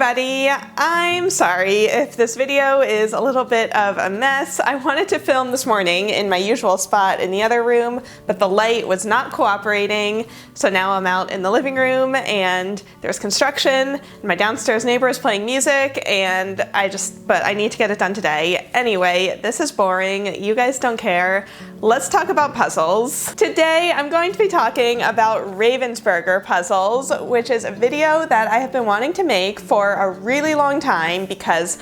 everybody. I'm sorry if this video is a little bit of a mess. I wanted to film this morning in my usual spot in the other room, but the light was not cooperating. So now I'm out in the living room and there's construction. And my downstairs neighbor is playing music and but I need to get it done today. Anyway, this is boring. You guys don't care. Let's talk about puzzles. Today I'm going to be talking about Ravensburger puzzles, which is a video that I have been wanting to make for a really long time because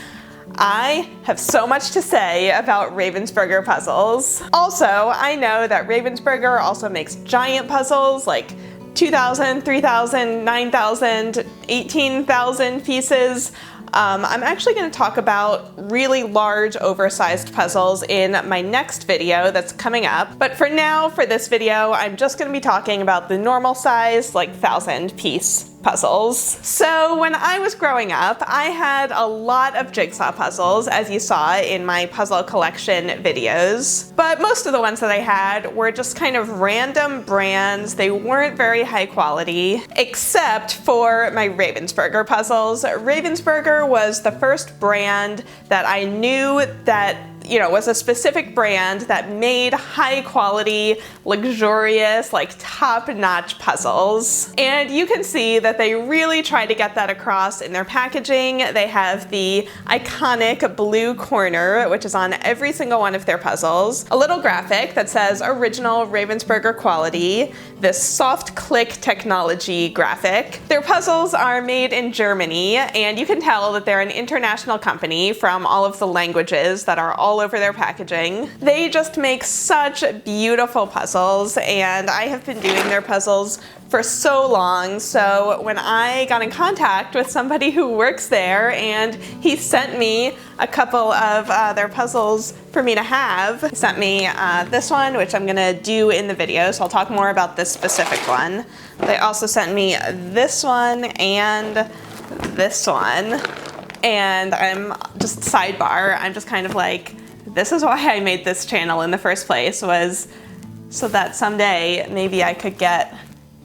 I have so much to say about Ravensburger puzzles. Also, I know that Ravensburger also makes giant puzzles like 2,000, 3,000, 9,000, 18,000 pieces. I'm actually going to talk about really large, oversized puzzles in my next video that's coming up. But for now, for this video, I'm just going to be talking about the normal size, like 1,000-piece puzzles. So when I was growing up, I had a lot of Jigsaw puzzles, as you saw in my puzzle collection videos. But most of the ones that I had were just kind of random brands. They weren't very high quality, except for my Ravensburger puzzles. Ravensburger was the first brand that I knew that was a specific brand that made high quality, luxurious, like top-notch puzzles. And you can see that they really try to get that across in their packaging. They have the iconic blue corner, which is on every single one of their puzzles. A little graphic that says original Ravensburger quality, this soft click technology graphic. Their puzzles are made in Germany, and you can tell that they're an international company from all of the languages that are all over their packaging. They just make such beautiful puzzles, and I have been doing their puzzles for so long. So when I got in contact with somebody who works there and he sent me a couple of their puzzles for me to have, he sent me this one, which I'm gonna do in the video, so I'll talk more about this specific one. They also sent me this one and this one. And I'm just sidebar, I'm just kind of like, this is why I made this channel in the first place, was so that someday maybe I could get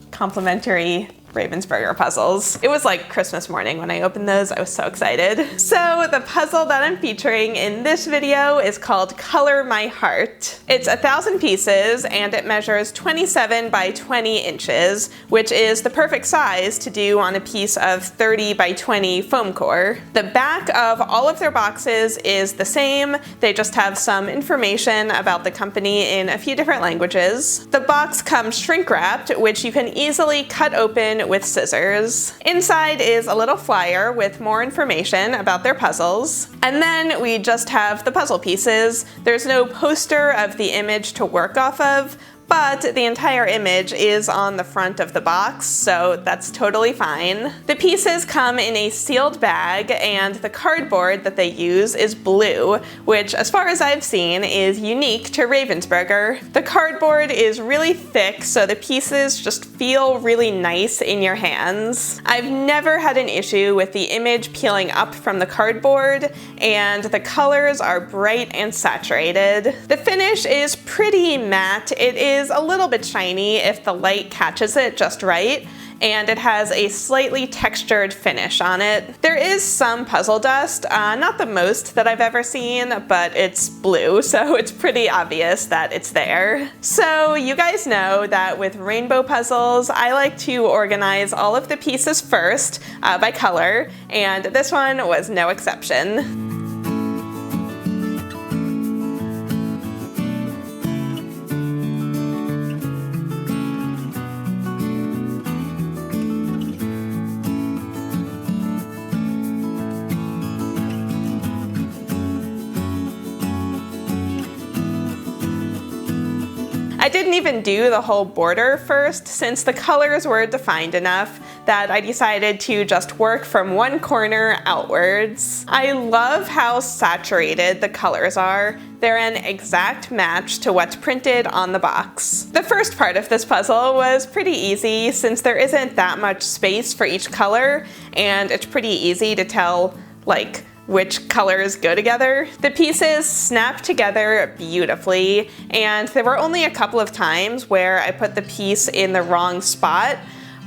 complimentary Ravensburger puzzles. It was like Christmas morning when I opened those. I was so excited. So the puzzle that I'm featuring in this video is called Color My Heart. It's 1,000 pieces and it measures 27 by 20 inches, which is the perfect size to do on a piece of 30 by 20 foam core. The back of all of their boxes is the same. They just have some information about the company in a few different languages. The box comes shrink wrapped, which you can easily cut open with scissors. Inside is a little flyer with more information about their puzzles. And then we just have the puzzle pieces. There's no poster of the image to work off of, but the entire image is on the front of the box, so that's totally fine. The pieces come in a sealed bag, and the cardboard that they use is blue, which, as far as I've seen, is unique to Ravensburger. The cardboard is really thick, so the pieces just feel really nice in your hands. I've never had an issue with the image peeling up from the cardboard, and the colors are bright and saturated. The finish is pretty matte. It is a little bit shiny if the light catches it just right, and it has a slightly textured finish on it. There is some puzzle dust, not the most that I've ever seen, but it's blue, so it's pretty obvious that it's there. So you guys know that with rainbow puzzles, I like to organize all of the pieces first by color, and this one was no exception. I didn't even do the whole border first, since the colors were defined enough that I decided to just work from one corner outwards. I love how saturated the colors are. They're an exact match to what's printed on the box. The first part of this puzzle was pretty easy since there isn't that much space for each color, and it's pretty easy to tell, like, which colors go together. The pieces snap together beautifully, and there were only a couple of times where I put the piece in the wrong spot,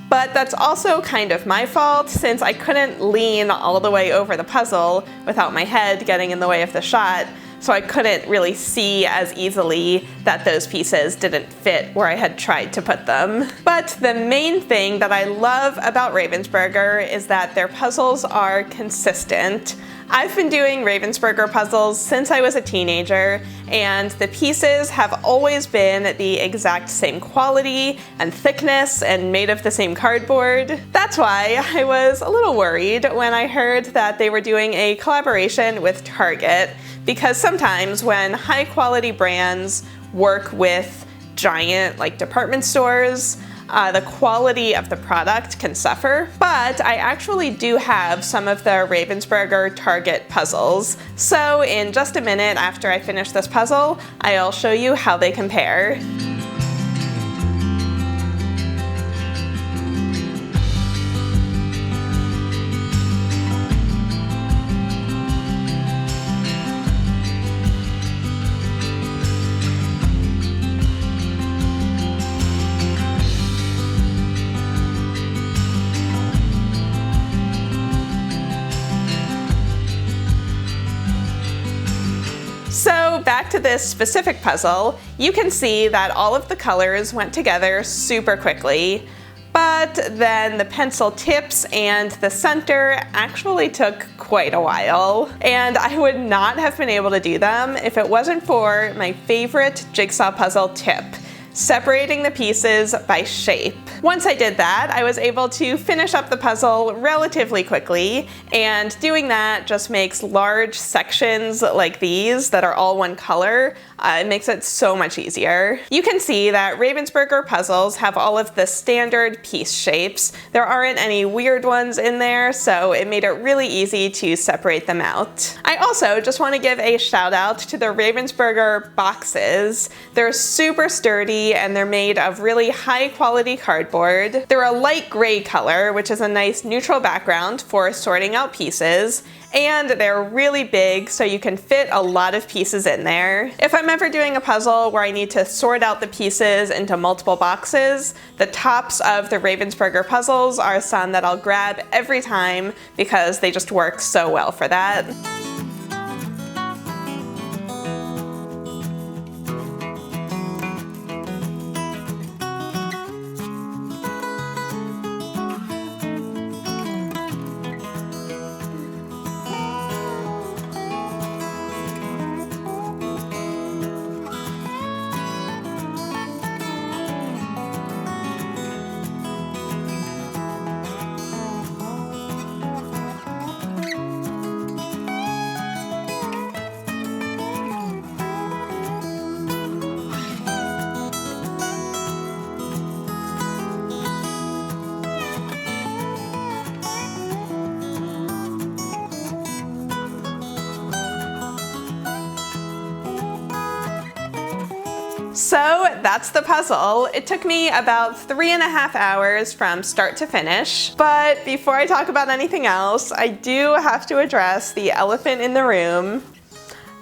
But that's also kind of my fault since I couldn't lean all the way over the puzzle without my head getting in the way of the shot. So I couldn't really see as easily that those pieces didn't fit where I had tried to put them. But the main thing that I love about Ravensburger is that their puzzles are consistent. I've been doing Ravensburger puzzles since I was a teenager, and the pieces have always been the exact same quality and thickness and made of the same cardboard. That's why I was a little worried when I heard that they were doing a collaboration with Target, because sometimes when high quality brands work with giant department stores, the quality of the product can suffer. But I actually do have some of the Ravensburger Target puzzles. So in just a minute after I finish this puzzle, I'll show you how they compare. So back to this specific puzzle, you can see that all of the colors went together super quickly, but then the pencil tips and the center actually took quite a while. And I would not have been able to do them if it wasn't for my favorite Jigsaw puzzle tip: separating the pieces by shape. Once I did that, I was able to finish up the puzzle relatively quickly, and doing that just makes large sections like these that are all one color, it makes it so much easier. You can see that Ravensburger puzzles have all of the standard piece shapes. There aren't any weird ones in there, so it made it really easy to separate them out. I also just want to give a shout out to the Ravensburger boxes. They're super sturdy and they're made of really high quality cardboard. They're a light gray color, which is a nice neutral background for sorting out pieces, and they're really big so you can fit a lot of pieces in there. If I'm ever doing a puzzle where I need to sort out the pieces into multiple boxes, the tops of the Ravensburger puzzles are some that I'll grab every time because they just work so well for that. So that's the puzzle. It took me about 3.5 hours from start to finish. But before I talk about anything else, I do have to address the elephant in the room: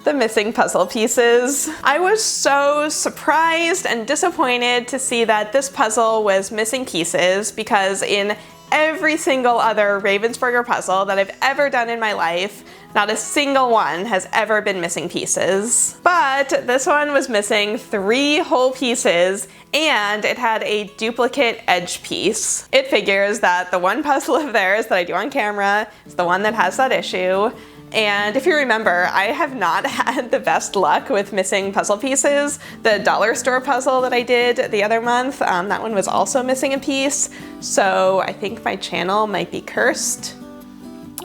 the missing puzzle pieces. I was so surprised and disappointed to see that this puzzle was missing pieces, because in every single other Ravensburger puzzle that I've ever done in my life, not a single one has ever been missing pieces. But this one was missing 3 whole pieces, and it had a duplicate edge piece. It figures that the one puzzle of theirs that I do on camera is the one that has that issue. And if you remember, I have not had the best luck with missing puzzle pieces. The dollar store puzzle that I did the other month, that one was also missing a piece. So I think my channel might be cursed.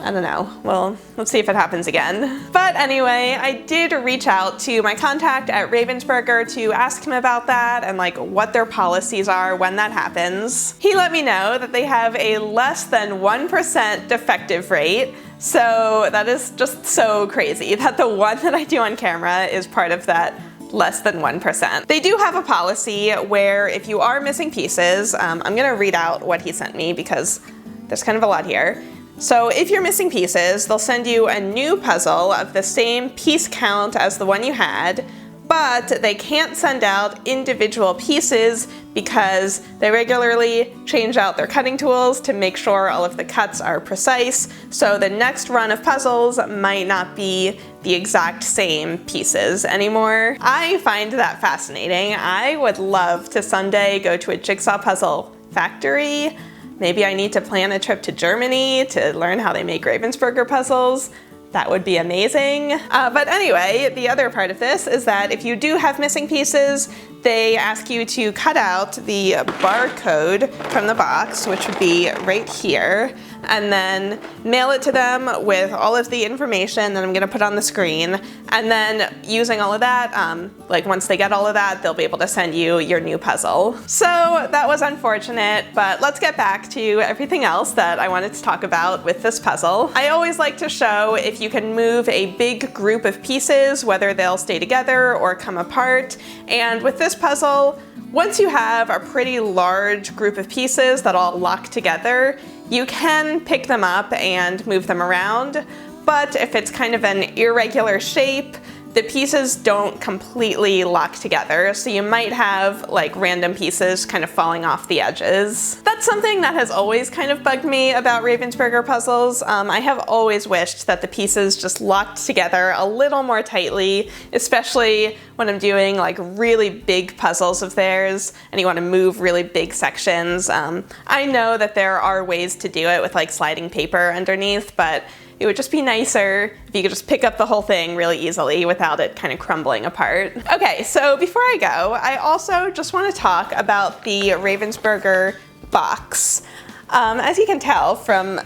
I don't know. Well, let's see if it happens again. But anyway, I did reach out to my contact at Ravensburger to ask him about that and what their policies are when that happens. He let me know that they have a less than 1% defective rate. So that is just so crazy that the one that I do on camera is part of that less than 1%. They do have a policy where if you are missing pieces, I'm gonna read out what he sent me because there's kind of a lot here. So if you're missing pieces, they'll send you a new puzzle of the same piece count as the one you had, but they can't send out individual pieces because they regularly change out their cutting tools to make sure all of the cuts are precise, so the next run of puzzles might not be the exact same pieces anymore. I find that fascinating. I would love to someday go to a jigsaw puzzle factory. Maybe I need to plan a trip to Germany to learn how they make Ravensburger puzzles. That would be amazing. But anyway, the other part of this is that if you do have missing pieces, they ask you to cut out the barcode from the box, which would be right here, and then mail it to them with all of the information that I'm gonna put on the screen. And then using all of that, like once they get all of that, they'll be able to send you your new puzzle. So that was unfortunate, but let's get back to everything else that I wanted to talk about with this puzzle. I always like to show if you can move a big group of pieces, whether they'll stay together or come apart. And with this puzzle, once you have a pretty large group of pieces that all lock together, you can pick them up and move them around, but if it's kind of an irregular shape, the pieces don't completely lock together, so you might have like random pieces kind of falling off the edges. That's something that has always kind of bugged me about Ravensburger puzzles. I have always wished that the pieces just locked together a little more tightly, especially when I'm doing like really big puzzles of theirs and you want to move really big sections. I know that there are ways to do it with like sliding paper underneath, but it would just be nicer if you could just pick up the whole thing really easily without it kind of crumbling apart. Okay, so before I go, I also just want to talk about the Ravensburger box. As you can tell from,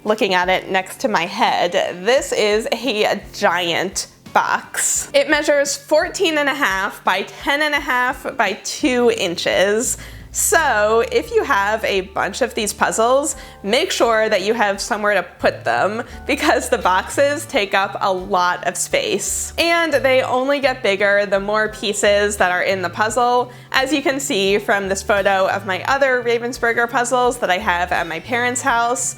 looking at it next to my head, this is a giant box. It measures 14.5 by 10.5 by 2 inches. So if you have a bunch of these puzzles, make sure that you have somewhere to put them because the boxes take up a lot of space. And they only get bigger the more pieces that are in the puzzle, as you can see from this photo of my other Ravensburger puzzles that I have at my parents' house.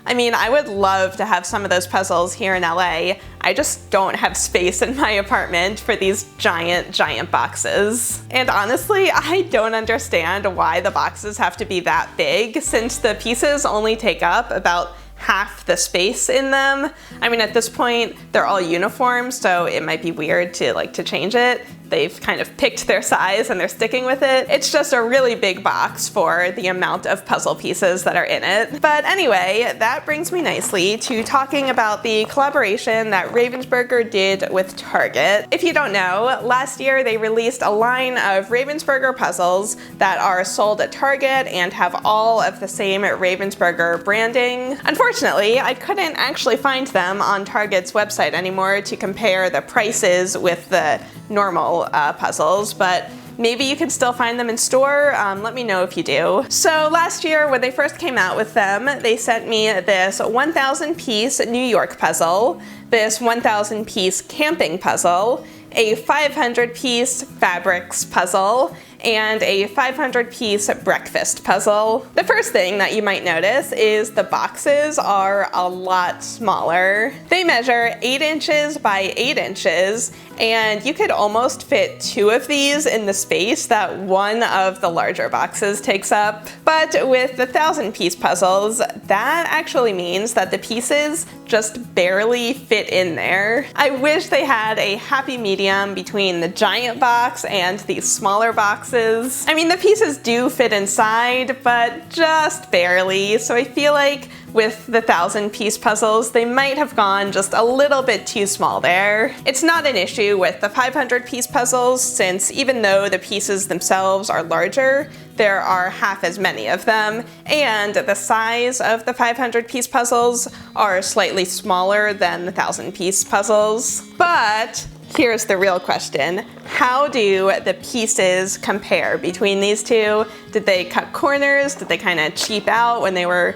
I mean, I would love to have some of those puzzles here in LA. I just don't have space in my apartment for these giant, giant boxes. And honestly, I don't understand why the boxes have to be that big, since the pieces only take up about half the space in them. I mean, at this point, they're all uniform, so it might be weird to change it. They've kind of picked their size and they're sticking with it. It's just a really big box for the amount of puzzle pieces that are in it. But anyway, that brings me nicely to talking about the collaboration that Ravensburger did with Target. If you don't know, last year they released a line of Ravensburger puzzles that are sold at Target and have all of the same Ravensburger branding. Unfortunately, I couldn't actually find them on Target's website anymore to compare the prices with the normal puzzles, but maybe you can still find them in store. Let me know if you do. So last year when they first came out with them, they sent me this 1,000 piece New York puzzle, this 1,000 piece camping puzzle, a 500 piece fabrics puzzle, and a 500 piece breakfast puzzle. The first thing that you might notice is the boxes are a lot smaller. They measure 8 inches by 8 inches, and you could almost fit 2 of these in the space that one of the larger boxes takes up. But with the 1,000 piece puzzles, that actually means that the pieces just barely fit in there. I wish they had a happy medium between the giant box and these smaller boxes. I mean, the pieces do fit inside, but just barely, so I feel like with the 1,000 piece puzzles, they might have gone just a little bit too small there. It's not an issue with the 500 piece puzzles, since even though the pieces themselves are larger, there are half as many of them, and the size of the 500 piece puzzles are slightly smaller than the 1,000 piece puzzles. But here's the real question. How do the pieces compare between these two? Did they cut corners? Did they kind of cheap out when they were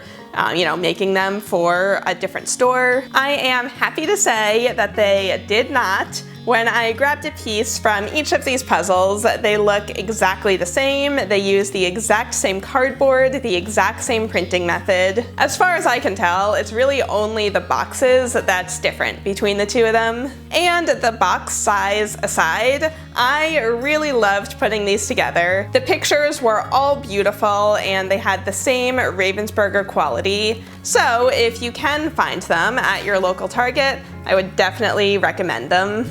making them for a different store? I am happy to say that they did not. When I grabbed a piece from each of these puzzles, they look exactly the same. They use the exact same cardboard, the exact same printing method. As far as I can tell, it's really only the boxes that's different between the two of them. And the box size aside, I really loved putting these together. The pictures were all beautiful and they had the same Ravensburger quality. So if you can find them at your local Target, I would definitely recommend them.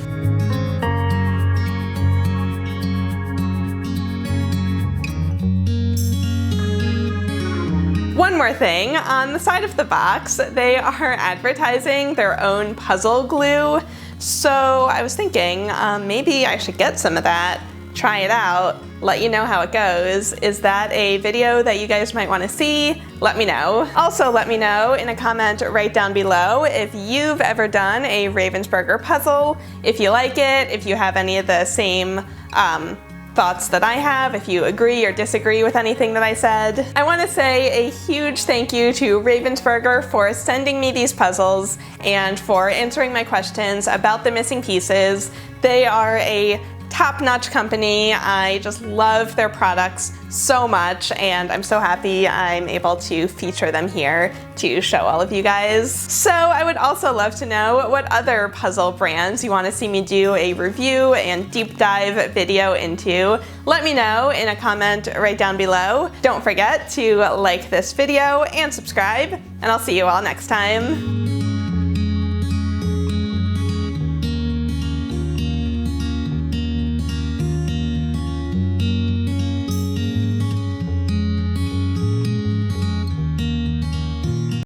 One more thing, on the side of the box, they are advertising their own puzzle glue. So I was thinking maybe I should get some of that, try it out, let you know how it goes. Is that a video that you guys might want to see? Let me know. Also let me know in a comment right down below if you've ever done a Ravensburger puzzle, if you like it, if you have any of the same thoughts that I have, if you agree or disagree with anything that I said. I want to say a huge thank you to Ravensburger for sending me these puzzles and for answering my questions about the missing pieces. They are a top-notch company. I just love their products so much, and I'm so happy I'm able to feature them here to show all of you guys. So I would also love to know what other puzzle brands you want to see me do a review and deep dive video into. Let me know in a comment right down below. Don't forget to like this video and subscribe, and I'll see you all next time.